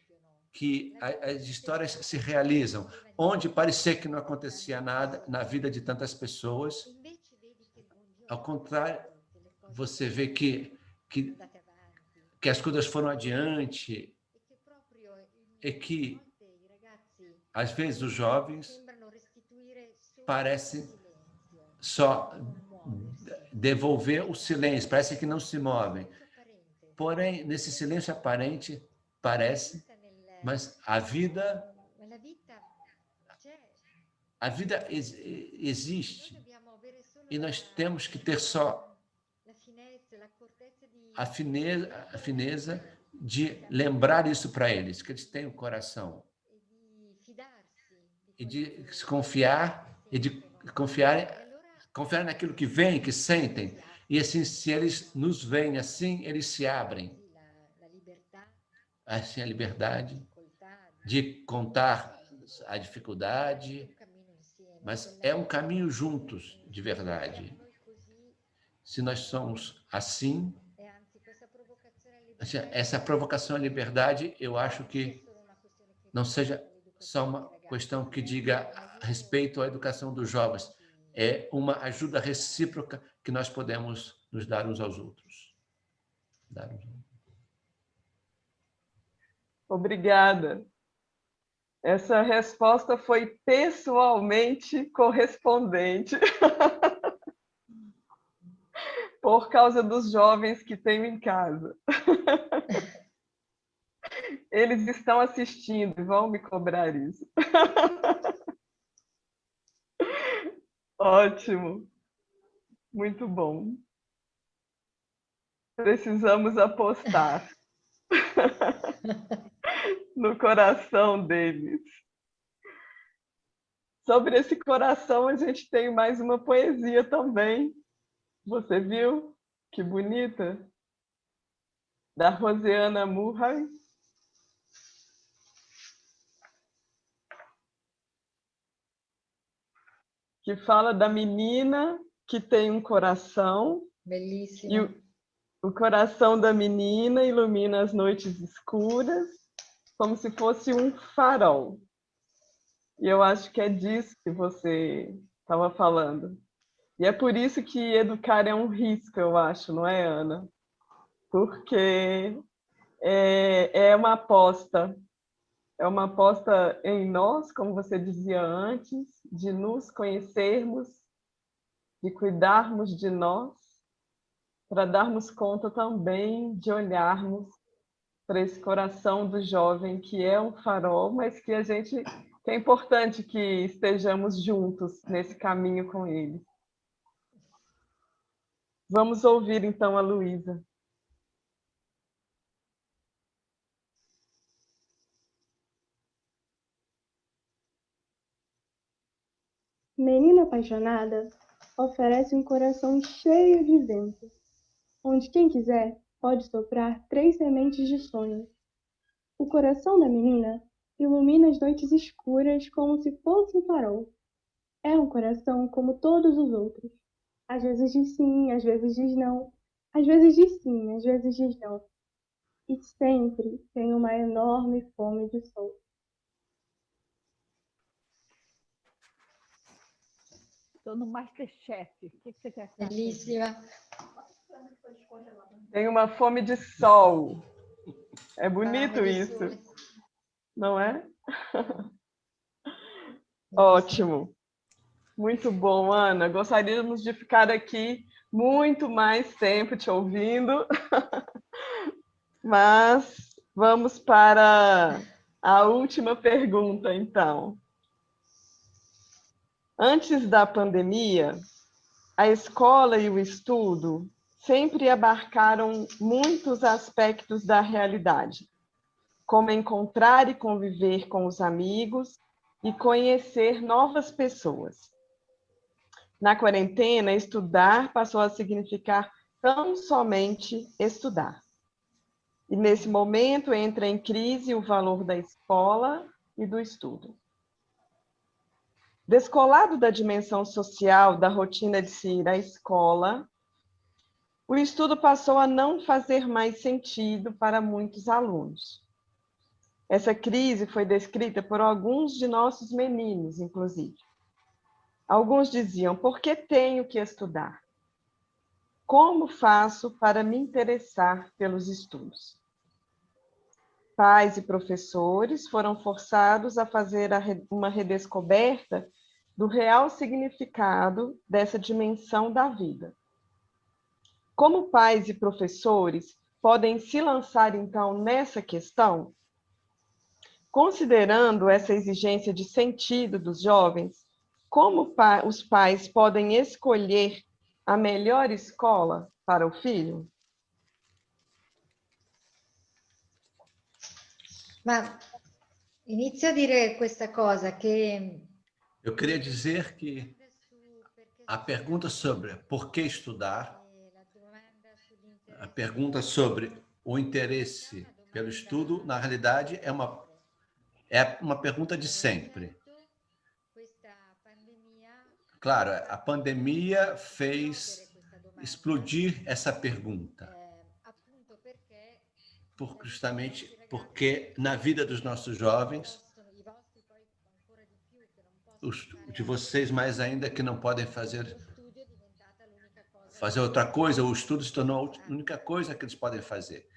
que as histórias se realizam, onde parecia que não acontecia nada na vida de tantas pessoas. Ao contrário, você vê que as coisas foram adiante e que, às vezes, os jovens parecem só devolver o silêncio, parece que não se movem. Porém, nesse silêncio aparente, parece, mas a vida existe e nós temos que ter só a fineza de lembrar isso para eles, que eles têm o coração e de se confiar e de confiar naquilo que vem, que sentem. E assim, se eles nos veem assim, eles se abrem. Assim, a liberdade de contar a dificuldade, mas é um caminho juntos, de verdade. Se nós somos assim, essa provocação à liberdade, eu acho que não seja só uma questão que diga a respeito à educação dos jovens, é uma ajuda recíproca que nós podemos nos dar uns aos outros. Obrigada. Essa resposta foi pessoalmente correspondente. Por causa dos jovens que tenho em casa. Eles estão assistindo e vão me cobrar isso. Ótimo. Muito bom. Precisamos apostar no coração deles. Sobre esse coração, a gente tem mais uma poesia também. Você viu? Que bonita. Da Rosiana Murray. Que fala da menina que tem um coração. Bellissimo. E o coração da menina ilumina as noites escuras, como se fosse um farol. E eu acho que é disso que você estava falando. E é por isso que educar é um risco, eu acho, não é, Ana? Porque é uma aposta. É uma aposta em nós, como você dizia antes, de nos conhecermos, de cuidarmos de nós, para darmos conta também de olharmos para esse coração do jovem que é um farol, mas que é importante que estejamos juntos nesse caminho com ele. Vamos ouvir então a Luísa. Menina apaixonada oferece um coração cheio de vento, onde quem quiser pode soprar 3 sementes de sonho. O coração da menina ilumina as noites escuras como se fosse um farol. É um coração como todos os outros. Às vezes diz sim, às vezes diz não. Às vezes diz sim, às vezes diz não. E sempre tem uma enorme fome de sol. Estou no Masterchef. O que você quer saber? Bellissima. Tem uma fome de sol. É bonito isso, não é? Ótimo. Muito bom, Ana. Gostaríamos de ficar aqui muito mais tempo te ouvindo, mas vamos para a última pergunta, então. Antes da pandemia, a escola e o estudo sempre abarcaram muitos aspectos da realidade, como encontrar e conviver com os amigos e conhecer novas pessoas. Na quarentena, estudar passou a significar tão somente estudar. E nesse momento entra em crise o valor da escola e do estudo. Descolado da dimensão social da rotina de se ir à escola, o estudo passou a não fazer mais sentido para muitos alunos. Essa crise foi descrita por alguns de nossos meninos, inclusive. Alguns diziam: por que tenho que estudar? Como faço para me interessar pelos estudos? Pais e professores foram forçados a fazer uma redescoberta do real significado dessa dimensão da vida. Como pais e professores podem se lançar, então, nessa questão? Considerando essa exigência de sentido dos jovens, como os pais podem escolher a melhor escola para o filho? Ma inizio a dire questa cosa che Eu queria dizer que a pergunta sobre por que estudar, a pergunta sobre o interesse pelo estudo, na realidade, é uma pergunta de sempre. Claro, a pandemia fez explodir essa pergunta, justamente porque na vida dos nossos jovens, os de vocês mais ainda que não podem fazer outra coisa, o estudo se tornou a única coisa que eles podem fazer.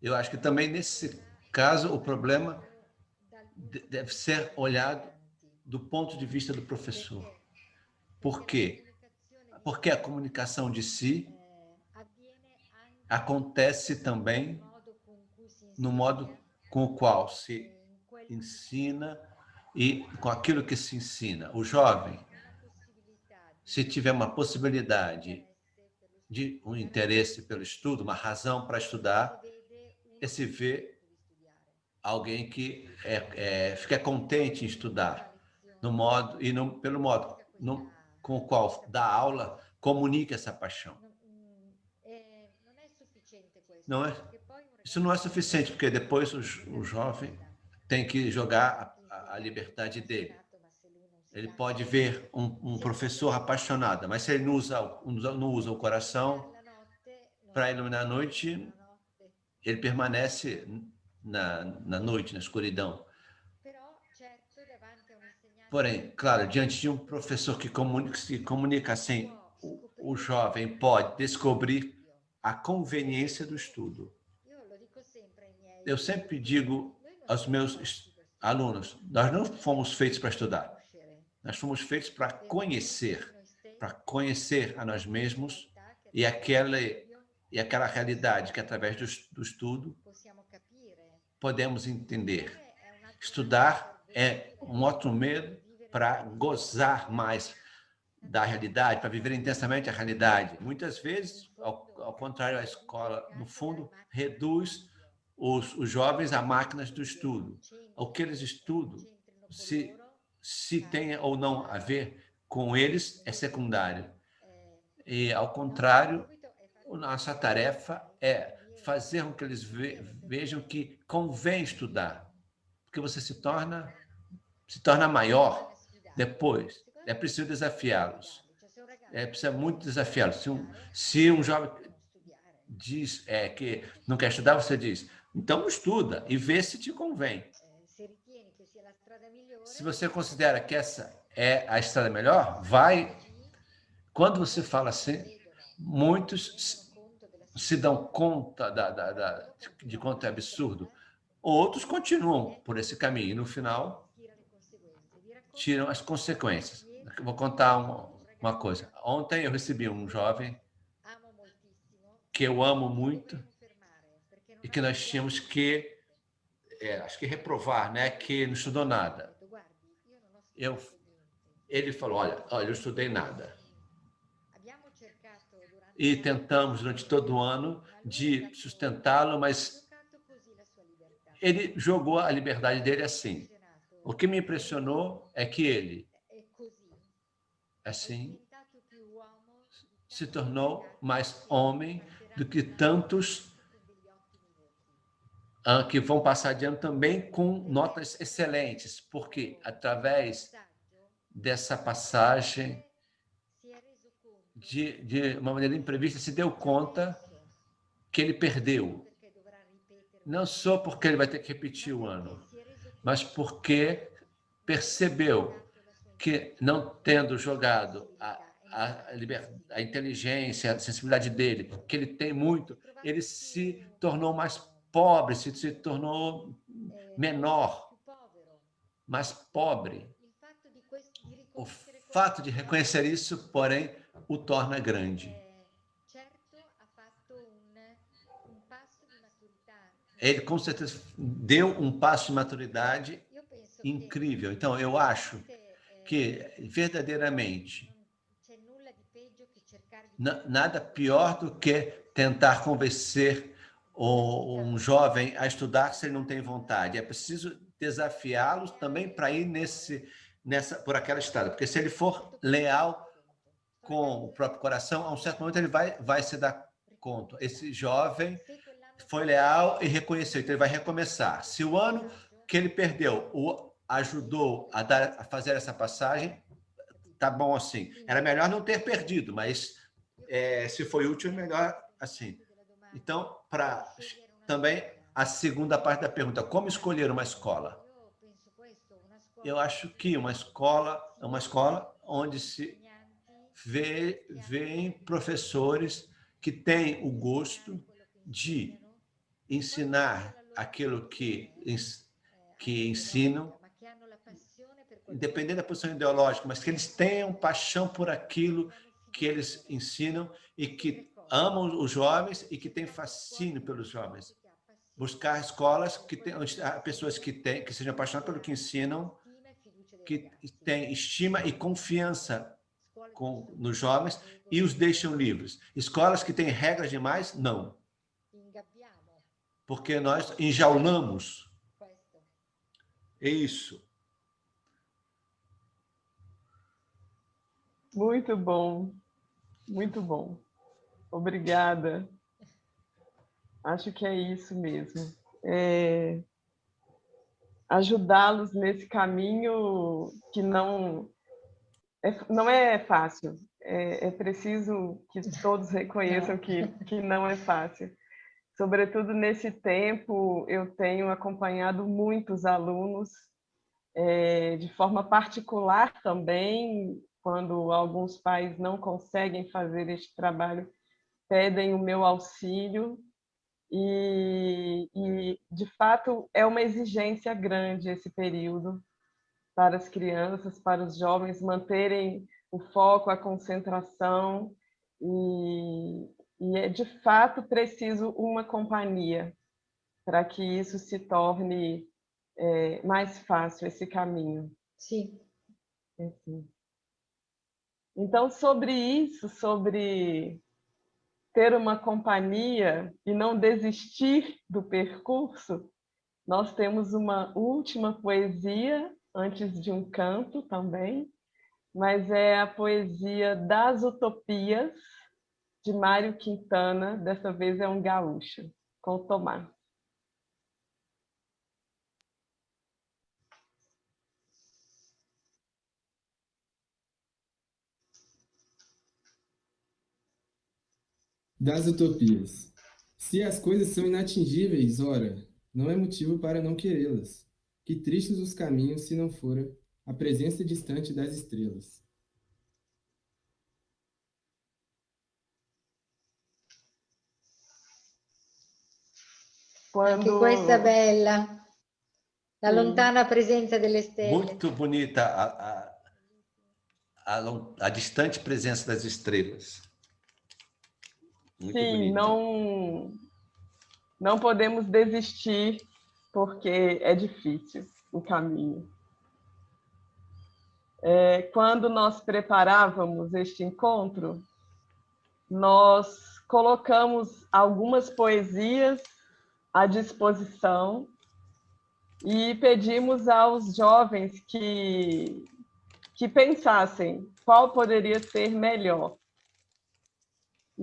Eu acho que também nesse caso o problema deve ser olhado do ponto de vista do professor. Por quê? Porque a comunicação de si acontece também no modo com o qual se ensina e com aquilo que se ensina. O jovem, se tiver uma possibilidade de um interesse pelo estudo, uma razão para estudar, se vê alguém que fica contente em estudar, pelo modo com o qual dá aula, comunica essa paixão. Isso não é suficiente, porque depois o jovem tem que jogar a liberdade dele. Ele pode ver um professor apaixonado, mas se ele não usa o coração para iluminar a noite, ele permanece na noite, na escuridão. Porém, claro, diante de um professor que se comunica assim, o jovem pode descobrir a conveniência do estudo. Eu sempre digo aos meus alunos, nós não fomos feitos para estudar, nós fomos feitos para conhecer a nós mesmos e aquela realidade que através do estudo podemos entender. Estudar é um outro meio para gozar mais da realidade, para viver intensamente a realidade. Muitas vezes, ao contrário, a escola, no fundo, reduz os jovens a máquinas do estudo. O que eles estudam, se tem ou não a ver com eles, é secundário. E, ao contrário, a nossa tarefa é fazer com que eles vejam que convém estudar, porque você se torna maior depois. É preciso desafiá-los. É preciso muito desafiá-los. Se um jovem diz que não quer estudar, você diz, então estuda e vê se te convém. Se você considera que essa é a estrada melhor, vai. Quando você fala assim, muitos se dão conta de quanto é absurdo. Outros continuam por esse caminho e, no final, tiram as consequências. Eu vou contar uma coisa. Ontem eu recebi um jovem que eu amo muito e que nós tínhamos que, acho que reprovar, né? Que não estudou nada. Ele falou, olha, eu estudei nada. E tentamos, durante todo o ano, de sustentá-lo, mas ele jogou a liberdade dele assim. O que me impressionou é que ele, assim, se tornou mais homem do que tantos que vão passar de ano também com notas excelentes, porque através dessa passagem, de uma maneira imprevista, se deu conta que ele perdeu. Não só porque ele vai ter que repetir o ano, mas porque percebeu que, não tendo jogado a inteligência, a sensibilidade dele, que ele tem muito, ele se tornou mais pobre, se tornou menor, mais pobre. O fato de reconhecer isso, porém, o torna grande. Ele, com certeza, deu um passo de maturidade incrível. Então, eu acho que, verdadeiramente, nada pior do que tentar convencer um jovem a estudar se ele não tem vontade. É preciso desafiá-los também para ir por aquela estrada. Porque se ele for leal com o próprio coração, a um certo momento ele vai se dar conta. Esse jovem foi leal e reconheceu, então ele vai recomeçar. Se o ano que ele perdeu o ajudou a fazer essa passagem, tá bom assim. Era melhor não ter perdido, mas se foi útil, é melhor assim. Então, também a segunda parte da pergunta, como escolher uma escola? Eu acho que uma escola é uma escola onde se vêem professores que têm o gosto de ensinar aquilo que ensinam, independente da posição ideológica, mas que eles tenham paixão por aquilo que eles ensinam e que amam os jovens e que têm fascínio pelos jovens. Buscar escolas que tenham pessoas que sejam apaixonadas pelo que ensinam, que têm estima e confiança nos jovens e os deixam livres. Escolas que têm regras demais, não. Porque nós enjaulamos. É isso. Muito bom. Muito bom. Obrigada. Acho que é isso mesmo. Ajudá-los nesse caminho que não é fácil. É preciso que todos reconheçam que não é fácil. Sobretudo nesse tempo, eu tenho acompanhado muitos alunos, de forma particular também, quando alguns pais não conseguem fazer este trabalho, pedem o meu auxílio, e de fato, é uma exigência grande esse período para as crianças, para os jovens manterem o foco, a concentração, e é de fato preciso uma companhia para que isso se torne mais fácil, esse caminho. Sim. Assim. Então, sobre isso, sobre ter uma companhia e não desistir do percurso, nós temos uma última poesia, antes de um canto também, mas é a poesia Das Utopias, de Mário Quintana, dessa vez é um gaúcho, com o Tomás. Das utopias. Se as coisas são inatingíveis, ora, não é motivo para não querê-las. Que tristes os caminhos se não fora a presença distante das estrelas. Anche questa è bella. La lontana presenza delle stelle. Muito bonita a distante presença das estrelas. Muito Sim, bonito. não podemos desistir, porque é difícil o caminho. Quando nós preparávamos este encontro, nós colocamos algumas poesias à disposição e pedimos aos jovens que pensassem qual poderia ser melhor.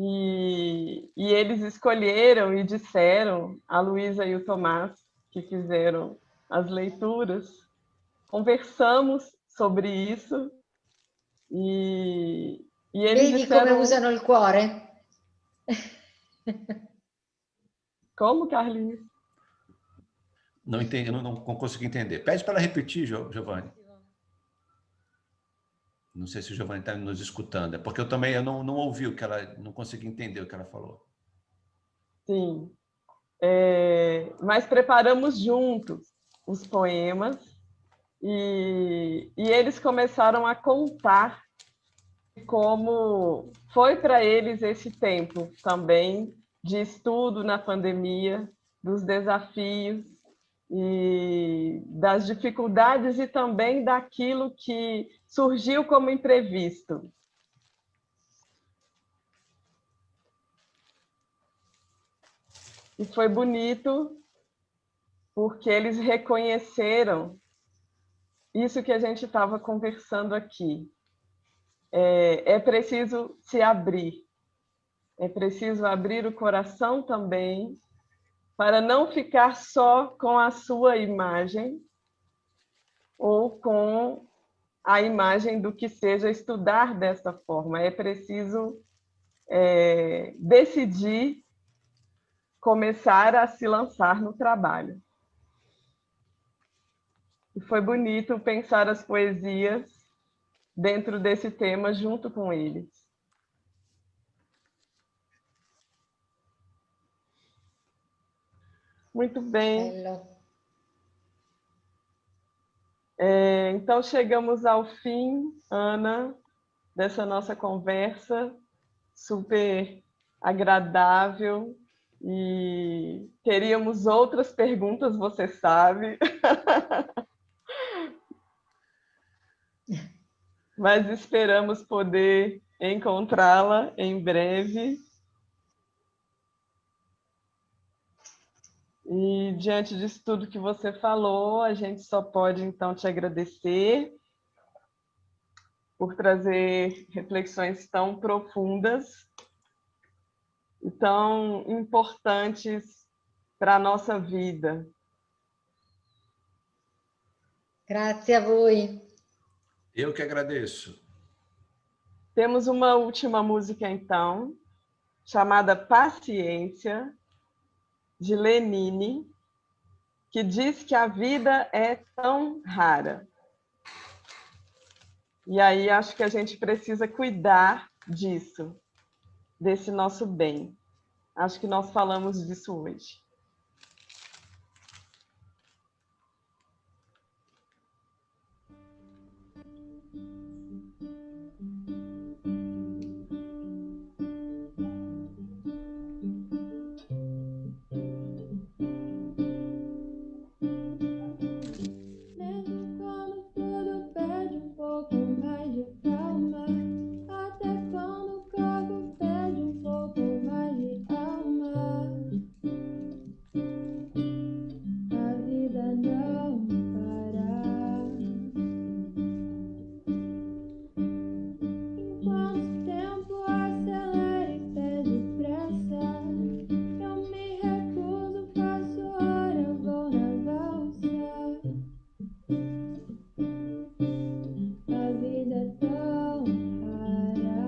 E eles escolheram e disseram, a Luísa e o Tomás, que fizeram as leituras, conversamos sobre isso e eles Vedi come disseram... usano il cuore? Como, Carlinhos? Não entendi, não consegui entender. Pede para ela repetir, Giovanni. Não sei se o Giovanni está nos escutando. É porque eu não ouvi o que ela... Não consegui entender o que ela falou. Sim. Mas preparamos juntos os poemas e eles começaram a contar como foi para eles esse tempo também de estudo na pandemia, dos desafios e das dificuldades e também daquilo que surgiu como imprevisto. E foi bonito porque eles reconheceram isso que a gente estava conversando aqui. É preciso se abrir, é preciso abrir o coração também, para não ficar só com a sua imagem ou com a imagem do que seja estudar dessa forma. É preciso decidir começar a se lançar no trabalho. E foi bonito pensar as poesias dentro desse tema junto com eles. Muito bem. Bello. Então, chegamos ao fim, Ana, dessa nossa conversa super agradável. E teríamos outras perguntas, você sabe. Mas esperamos poder encontrá-la em breve. E diante disso tudo que você falou, a gente só pode então te agradecer por trazer reflexões tão profundas e tão importantes para a nossa vida. Grazie a voi. Eu que agradeço. Temos uma última música, então, chamada Paciência, de Lenine, que diz que a vida é tão rara. E aí acho que a gente precisa cuidar disso, desse nosso bem. Acho que nós falamos disso hoje. Mesmo quando tudo pede um pouco mais de calma, até quando o corpo pede um pouco mais de alma, a vida não para. Enquanto o tempo acelera e pede pressa, eu me recuso, faço hora, vou na valsa. A vida é tão rara.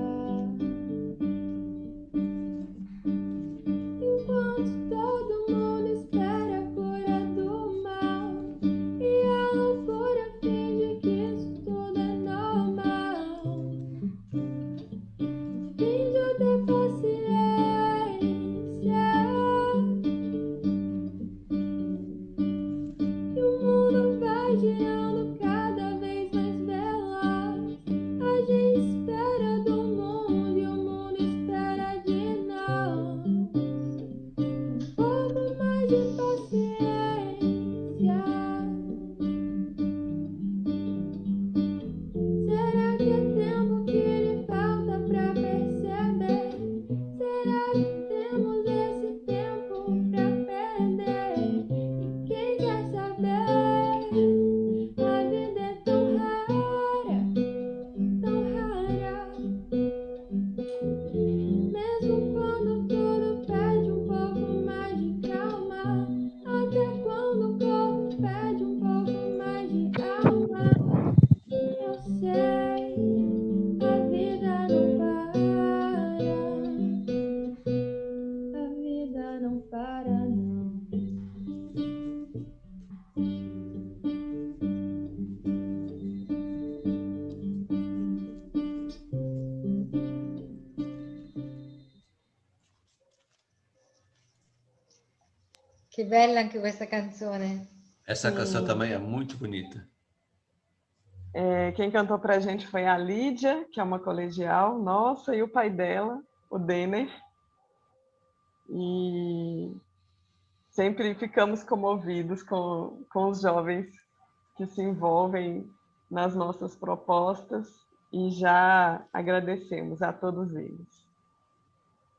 Enquanto todo mundo espera a cura do mal e a loucura finge que isso tudo é normal, finjo ter paciência. E o mundo vai girando cada vez mais veloz. A gente espera do mundo e o mundo espera de nós. Um pouco mais de paciência. Será que é tempo que lhe falta pra perceber? Será que temos esse tempo pra perder? E quem quer saber? A vida é tão rara, tão rara. Mesmo Che bella anche questa canzone. Essa canção também é muito bonita. Quem cantou para a gente foi a Lídia, que é uma colegial nossa, e o pai dela, o Denner. E sempre ficamos comovidos com os jovens que se envolvem nas nossas propostas e já agradecemos a todos eles.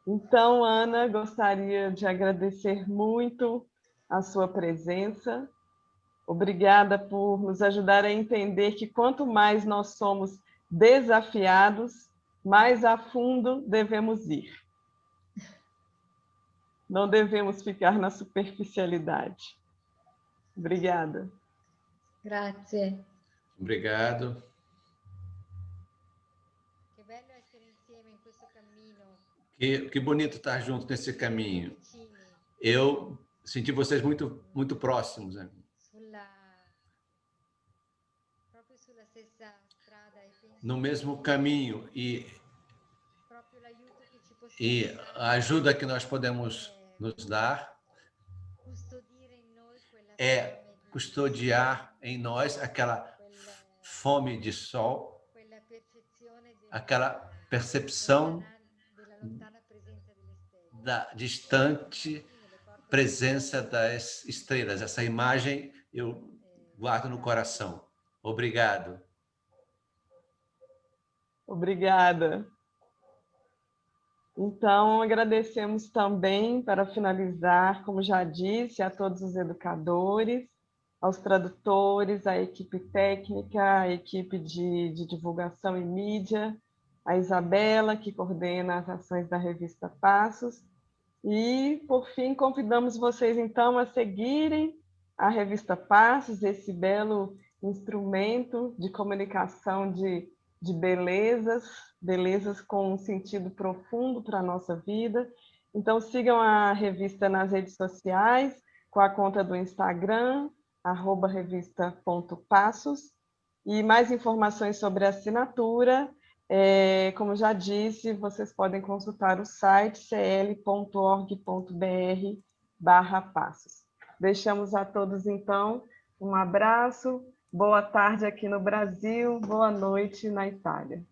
Então, Ana, gostaria de agradecer muito a sua presença. Obrigada por nos ajudar a entender que quanto mais nós somos desafiados, mais a fundo devemos ir. Não devemos ficar na superficialidade. Obrigada. Grazie. Obrigado. Che bello essere insieme in questo cammino. Que bonito estar junto nesse caminho. Vicini, Eu senti vocês muito próximos a mim. proprio sulla stessa strada e penso No mesmo caminho e proprio l'aiuto che ci possiamo a ajuda que nós podemos nos dar custodire in noi quella é fame di custodiar em nós aquela fome de sol, quella percezione aquela percepção della lontana presenza delle stelle. da distante presença das estrelas. Essa imagem eu guardo no coração. Obrigado. Obrigada. Então, agradecemos também, para finalizar, como já disse, a todos os educadores, aos tradutores, à equipe técnica, à equipe de divulgação e mídia, a Isabela, que coordena as ações da revista Passos. E, por fim, convidamos vocês, então, a seguirem a revista Passos, esse belo instrumento de comunicação de belezas com um sentido profundo para a nossa vida. Então, sigam a revista nas redes sociais, com a conta do Instagram, @revista.passos, e mais informações sobre a assinatura, como já disse, vocês podem consultar o site cl.org.br/passos. Deixamos a todos, então, um abraço, boa tarde aqui no Brasil, boa noite na Itália.